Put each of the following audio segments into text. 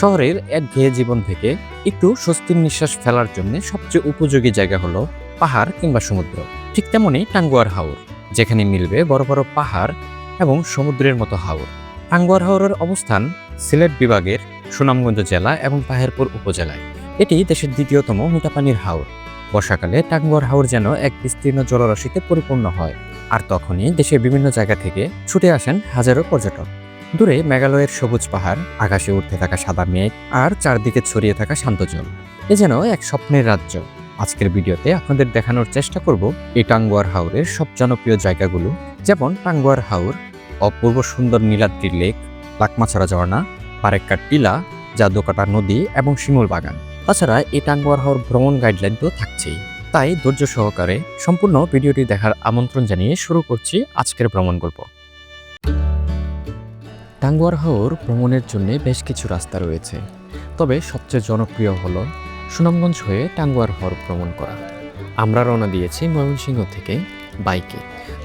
শহরের একঘেয়ে জীবন থেকে একটু স্বস্তির নিঃশ্বাস ফেলার জন্য সবচেয়ে উপযোগী জায়গা হলো পাহাড় কিংবা সমুদ্র। ঠিক তেমনই টাঙ্গুয়ার হাওর, যেখানে মিলবে বড় বড় পাহাড় এবং সমুদ্রের মতো হাওর। টাঙ্গুয়ার হাওরের অবস্থান সিলেট বিভাগের সুনামগঞ্জ জেলা এবং তাহিরপুর উপজেলায়। এটি দেশের দ্বিতীয়তম মিঠা পানির হাওর। বর্ষাকালে টাঙ্গুয়ার হাওর যেন এক বিস্তীর্ণ জলরাশিতে পরিপূর্ণ হয়, আর তখনই দেশের বিভিন্ন জায়গা থেকে ছুটে আসেন হাজারো পর্যটক। দূরে মেঘালয়ের সবুজ পাহাড়, আকাশে উঠতে থাকা সাদা মেঘ, আর চারদিকে ছড়িয়ে থাকা শান্ত জল, এ যেন এক স্বপ্নের রাজ্য। আজকের ভিডিওতে আপনাদের দেখানোর চেষ্টা করব এই টাঙ্গুয়ার হাওরের সব জনপ্রিয় জায়গাগুলো, যেমন টাঙ্গুয়ার হাওর, অপূর্ব সুন্দর নীলাদ্রি লেক, লাকমাছড়া ঝর্ণা, পারেক্কার টিলা, জাদুকাটা নদী এবং শিমুল বাগান। তাছাড়া এই টাঙ্গুয়ার হাওর ভ্রমণ গাইডলাইন তো থাকছেই। তাই ধৈর্য সহকারে সম্পূর্ণ ভিডিওটি দেখার আমন্ত্রণ জানিয়ে শুরু করছি আজকের ভ্রমণ গল্প। টাঙ্গুয়ার হাওর ভ্রমণের জন্য বেশ কিছু রাস্তা রয়েছে, তবে সবচেয়ে জনপ্রিয় হলো সুনামগঞ্জ হয়ে টাঙ্গুয়ার হাওর ভ্রমণ করা। আমরা রওনা দিয়েছি ময়মনসিংহ থেকে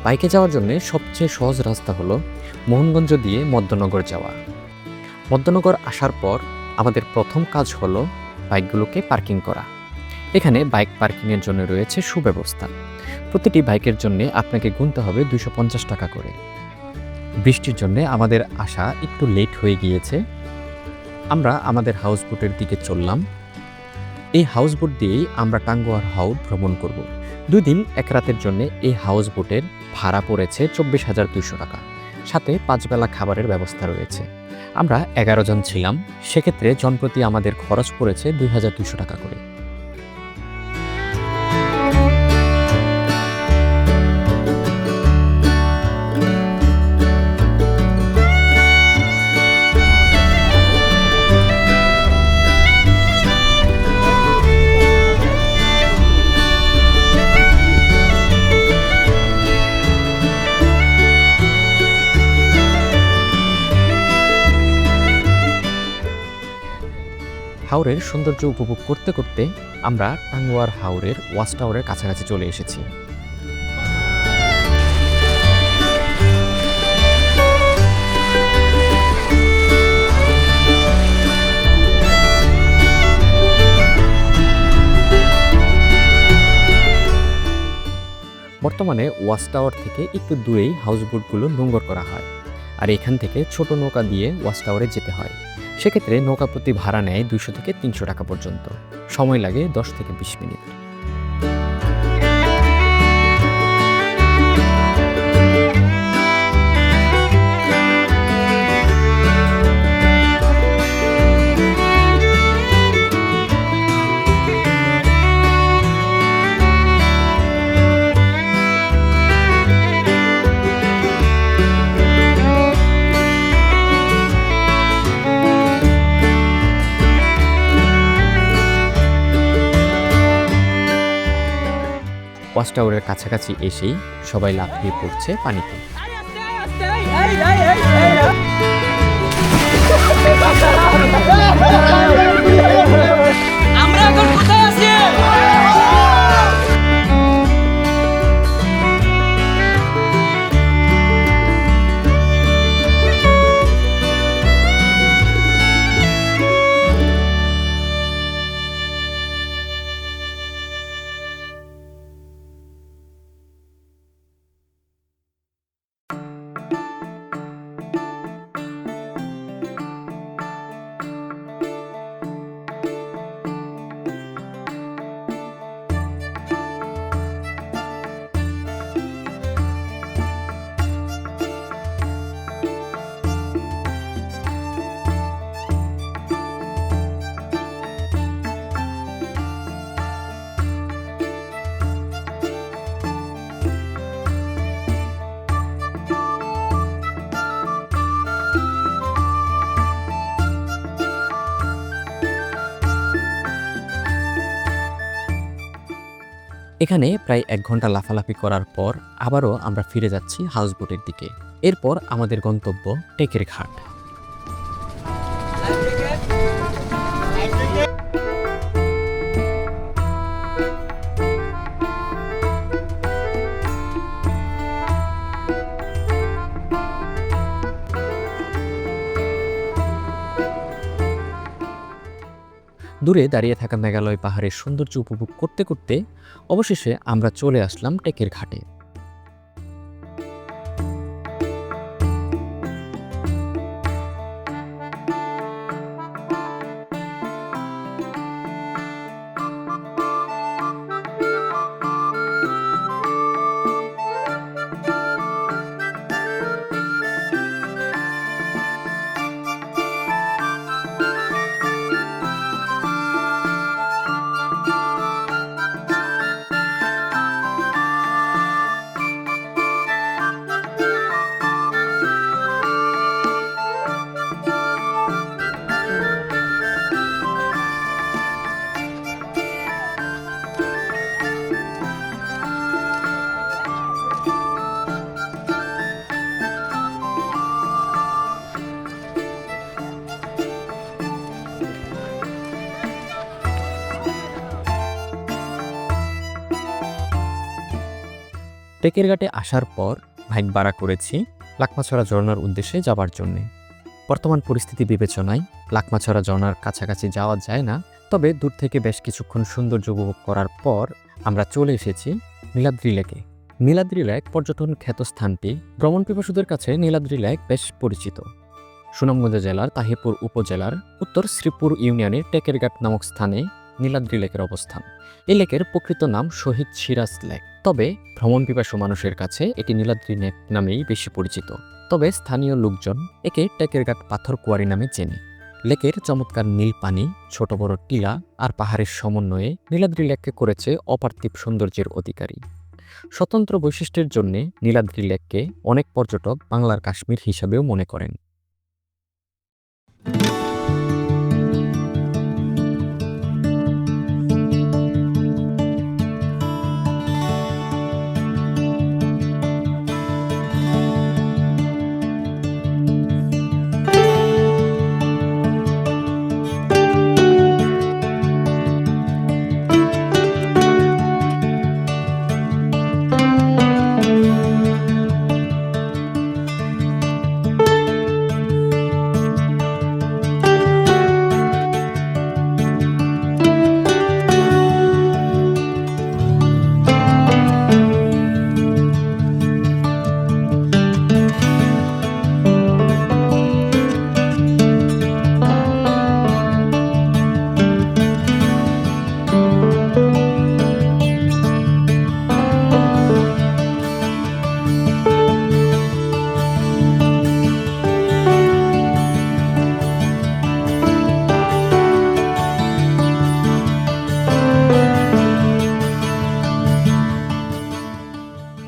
বাইকে যাওয়ার জন্য সবচেয়ে সহজ রাস্তা হলো মোহনগঞ্জ দিয়ে মধ্যনগর যাওয়া। মধ্যনগর আসার পর আমাদের প্রথম কাজ হলো বাইকগুলোকে পার্কিং করা। এখানে বাইক পার্কিংয়ের জন্য রয়েছে সুব্যবস্থা। প্রতিটি বাইকের জন্য আপনাকে গুনতে হবে 250 টাকা করে। বৃষ্টির জন্য আমাদের আসা একটু লেট হয়ে গিয়েছে। আমরা আমাদের হাউসবোটের দিকে চললাম। এই হাউসবোট দিয়েই আমরা টাঙ্গুয়ার হাওর ভ্রমণ করব। 2 দিন 1 রাতের জন্য এই হাউসবোটের ভাড়া পড়েছে 24,200 টাকা। সাথে 5 বেলা খাবারের ব্যবস্থা রয়েছে। আমরা 11 জন ছিলাম, সেক্ষেত্রে জনপ্রতি আমাদের খরচ পড়েছে 2,200 টাকা করে। হাওরের সৌন্দর্য উপভোগ করতে করতে আমরা টাঙ্গুয়ার হাওরের ওয়াচ টাওয়ারের কাছাকাছি চলে এসেছি। বর্তমানে ওয়াচ টাওয়ার থেকে একটু দূরেই হাউসবোটগুলো নোঙর করা হয়, আর এখান থেকে ছোট নৌকা দিয়ে ওয়াচ টাওয়ারে যেতে হয়। সেক্ষেত্রে নৌকা প্রতি ভাড়া নেয় 200 থেকে 300 টাকা পর্যন্ত। সময় লাগে 10 থেকে 20 মিনিট। ওয়াচ টাওয়ারের কাছাকাছি এসেই সবাই লাফিয়ে পড়ছে পানিতে। আমরা এখন কোথায় আছি? এখানে প্রায় 1 ঘন্টা লাফালাফি করার পর আবারও আমরা ফিরে যাচ্ছি হাউসবোটের দিকে। এরপর আমাদের গন্তব্য টেকের ঘাট। দূরে দাঁড়িয়ে থাকা মেঘালয় পাহাড়ের সৌন্দর্য উপভোগ করতে করতে অবশেষে আমরা চলে আসলাম টেকের ঘাটে। টেকের ঘাটে আসার পর ভাইক ভাড়া করেছি লাকমাছড়া ঝর্ণার উদ্দেশ্যে যাবার জন্যে। বর্তমান পরিস্থিতি বিবেচনায় লাকমাছড়া ঝর্ণার কাছাকাছি যাওয়া যায় না, তবে দূর থেকে বেশ কিছুক্ষণ সৌন্দর্য উপভোগ করার পর আমরা চলে এসেছি নীলাদ্রি লেকে। নীলাদ্রি লেক পর্যটন খ্যাত স্থানটি ভ্রমণ পিপাসুদের কাছে নীলাদ্রি লেক বেশ পরিচিত। সুনামগঞ্জ জেলার তাহিরপুর উপজেলার উত্তর শ্রীপুর ইউনিয়নের টেকেরঘাট নামক স্থানে নীলাদ্রি লেকের অবস্থান। এই লেকের প্রকৃত নাম শহীদ সিরাজ লেক, তবে ভ্রমণ পিপাসু মানুষের কাছে এটি নীলাদ্রি লেক নামেই বেশি পরিচিত। তবে স্থানীয় লোকজন একে টেকেরঘাট পাথর কুয়ারি নামে চেনে। লেকের চমৎকার নীল পানি, ছোট বড় টিলা আর পাহাড়ের সমন্বয়ে নীলাদ্রি লেককে করেছে অপার্থিব সৌন্দর্যের অধিকারী। স্বতন্ত্র বৈশিষ্ট্যের জন্য নীলাদ্রি লেককে অনেক পর্যটক বাংলার কাশ্মীর হিসাবেও মনে করেন।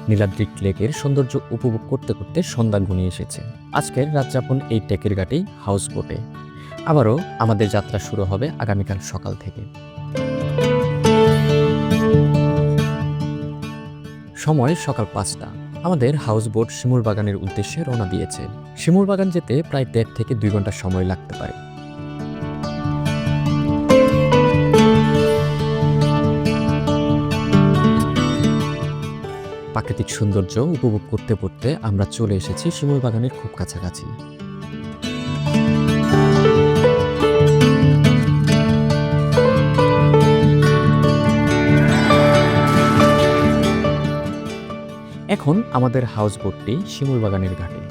নীলাদ্রি লেকের সৌন্দর্য উপভোগ করতে করতে সন্ধ্যা ঘনিয়ে এসেছে। আজকের রাতযাপন এই টেকের ঘাটেই হাউস বোটে। আবারও আমাদের যাত্রা শুরু হবে আগামীকাল সকাল থেকে। সময় সকাল 5টা। আমাদের হাউস বোট শিমুল বাগানের উদ্দেশ্যে রওনা দিয়েছে। শিমুল বাগান যেতে প্রায় 1.5 থেকে 2 ঘন্টা সময় লাগতে পারে। প্রাকৃতিক সৌন্দর্য উপভোগ করতে করতে আমরা চলে এসেছি শিমুল বাগানের খুব কাছাকাছি। এখন আমাদের হাউস বোটটি শিমুল বাগানের ঘাটে।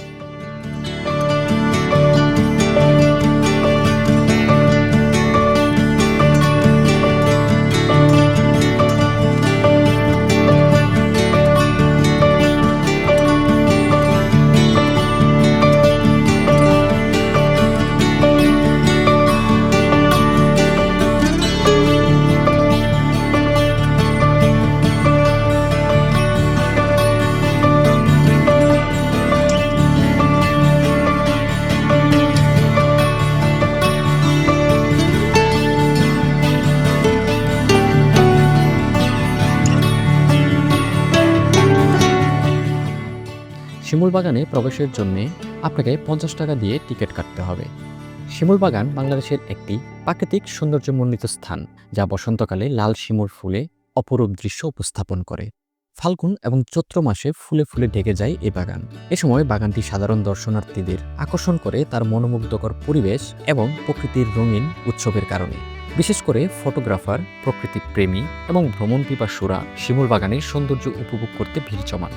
শিমুল বাগানে প্রবেশের জন্য আপনাকে 50 টাকা দিয়ে টিকিট কাটতে হবে। শিমুল বাগান বাংলাদেশের একটি প্রাকৃতিক সৌন্দর্যমণ্ডিত স্থান, যা বসন্তকালে লাল শিমুল ফুলে অপরূপ দৃশ্য উপস্থাপন করে। ফাল্গুন এবং চৈত্র মাসে ফুলে ফুলে ঢেকে যায় এই বাগান। এ সময় বাগানটি সাধারণ দর্শনার্থীদের আকর্ষণ করে তার মনোমুগ্ধকর পরিবেশ এবং প্রকৃতির রঙিন উৎসবের কারণে। বিশেষ করে ফটোগ্রাফার, প্রকৃতি প্রেমী এবং ভ্রমণ পিপাসুরা শিমুল বাগানের সৌন্দর্য উপভোগ করতে ভিড় জমান।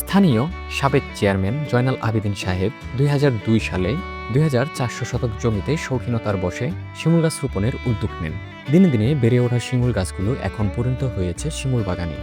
স্থানীয় সাবেক চেয়ারম্যান জয়নাল আবেদিন সাহেব ২০০২ সালে ২৪০০ শতক জমিতে শৌখিনতার বশে শিমুল গাছ রোপণের উদ্যোগ নেন। দিনে দিনে বেড়ে ওঠা শিমুল গাছগুলো এখন পরিণত হয়েছে শিমুল বাগানে।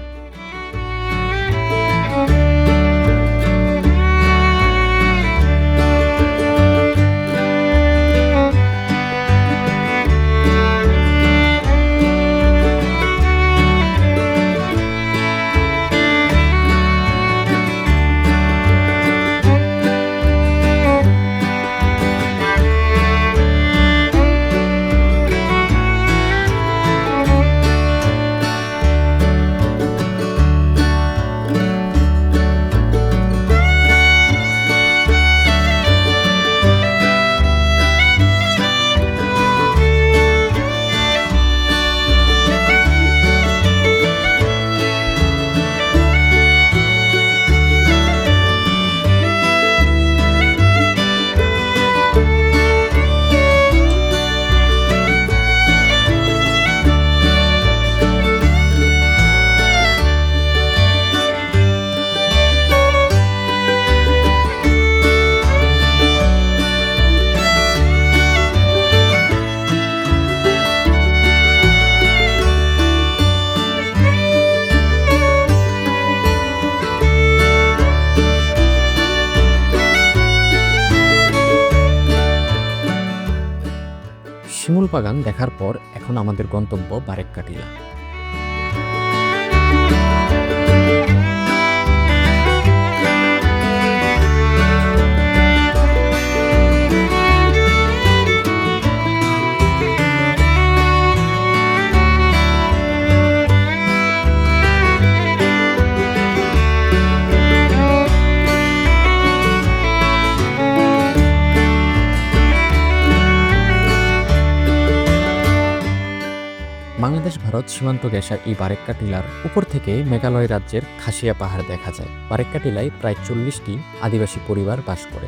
শিমুল বাগান দেখার পর এখন আমাদের গন্তব্য বারেক্কা টিলা। বাংলাদেশ ভারত সীমান্ত ঘেঁষা এই বারেক্কা টিলার উপর থেকে মেঘালয় রাজ্যের খাসিয়া পাহাড় দেখা যায়। বারেক্কা টিলায় প্রায় ৪০টি আদিবাসী পরিবার বাস করে।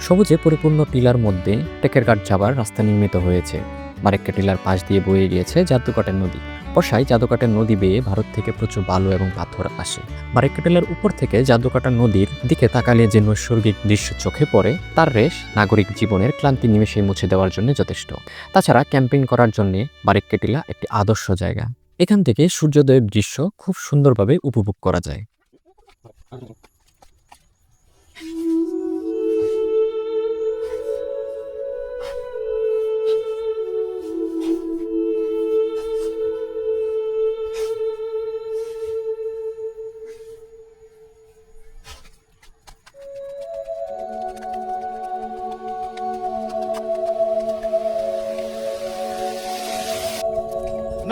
সবুজে পরিপূর্ণ টিলার মধ্যে টেকেরঘাট যাবার রাস্তা নির্মিত হয়েছে। বারেক্কা টিলার পাশ দিয়ে বয়ে গিয়েছে জাদুকাটের নদী। বর্ষায় জাদুকাটের নদী বেয়ে ভারত থেকে প্রচুর বালু এবং পাথর আসে। বারেক্কা টিলার উপর থেকে জাদুকাটা নদীর দিকে তাকালে যে নৈসর্গিক দৃশ্য চোখে পড়ে, তার রেশ নাগরিক জীবনের ক্লান্তি নিমেষে মুছে দেওয়ার জন্য যথেষ্ট। তাছাড়া ক্যাম্পিং করার জন্য বারেক্কা টিলা একটি আদর্শ জায়গা। এখান থেকে সূর্যোদয়ের দৃশ্য খুব সুন্দরভাবে উপভোগ করা যায়।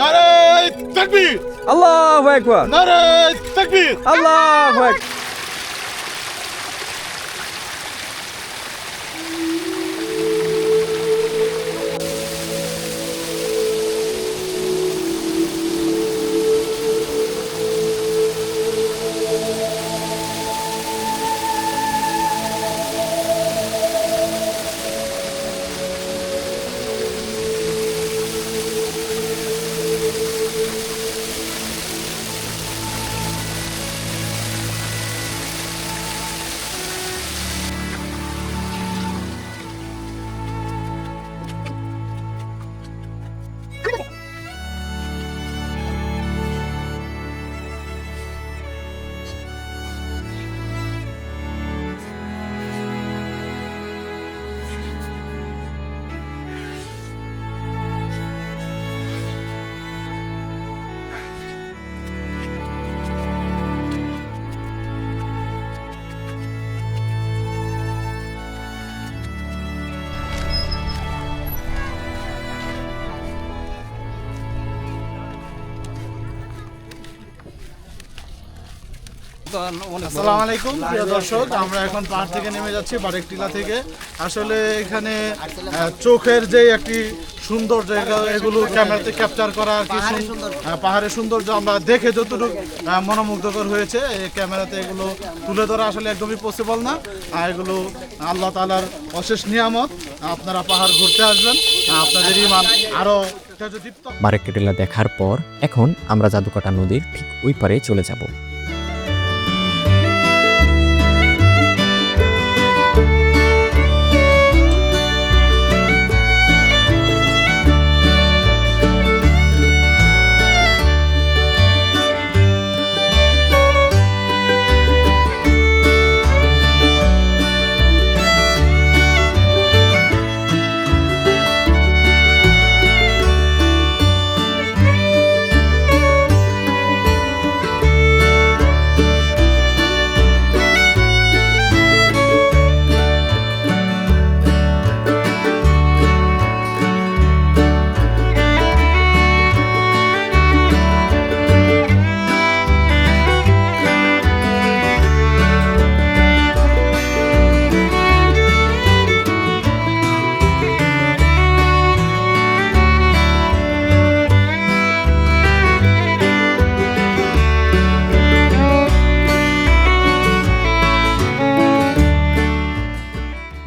নারায়ে তাকবীর, আল্লাহু আকবার, নারায়ে তাকবীর। আল্লাহু আকবার। আসসালামু আলাইকুম প্রিয় দর্শক, আমরা এখন পাহাড় থেকে নেমে যাচ্ছি বারেকটিলা থেকে। আসলে এখানে চোখের যে একটি সুন্দর জায়গা, এগুলো ক্যামেরাতে ক্যাপচার করা আর কি। পাহাড়ের সৌন্দর্য আমরা দেখে যতটুকু মনোমুগ্ধকর হয়েছে, এই ক্যামেরাতে এগুলো তুলে ধরা আসলে একদমই পসিবল না। আর এগুলো আল্লাহ তাআলার অশেষ নিয়ামত। আপনারা পাহাড় ঘুরতে আসবেন, আপনাদের ঈমান আরো দীপ্ত। বারেকটিলা দেখার পর এখন আমরা জাদুকাটা নদীর ঠিক ওই পারে চলে যাব।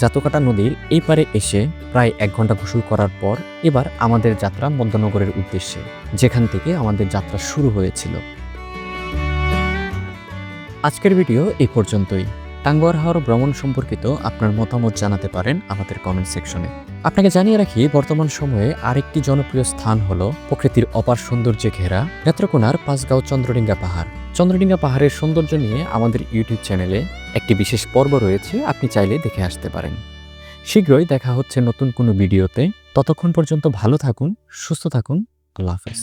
জাতুকাটা নদীর এই পারে এসে প্রায় 1 ঘন্টা গোসল করার পর এবার আমাদের যাত্রা মধ্যনগরের উদ্দেশ্যে, যেখান থেকে আমাদের যাত্রা শুরু হয়েছিল। আজকের ভিডিও এই পর্যন্তই। টাঙ্গুয়ার হাওর ভ্রমণ সম্পর্কিত আপনার মতামত জানাতে পারেন আমাদের কমেন্ট সেকশনে। আপনাকে জানিয়ে রাখি, বর্তমান সময়ে আরেকটি জনপ্রিয় স্থান হলো প্রকৃতির অপার সৌন্দর্যে ঘেরা নেত্রকোনার পাঁচগাঁও চন্দ্রডিঙ্গা পাহাড়। চন্দ্রডিঙ্গা পাহাড়ের সৌন্দর্য নিয়ে আমাদের ইউটিউব চ্যানেলে একটি বিশেষ পর্ব রয়েছে, আপনি চাইলে দেখে আসতে পারেন। শীঘ্রই দেখা হচ্ছে নতুন কোনো ভিডিওতে। ততক্ষণ পর্যন্ত ভালো থাকুন, সুস্থ থাকুন। আল্লাহ হাফেজ।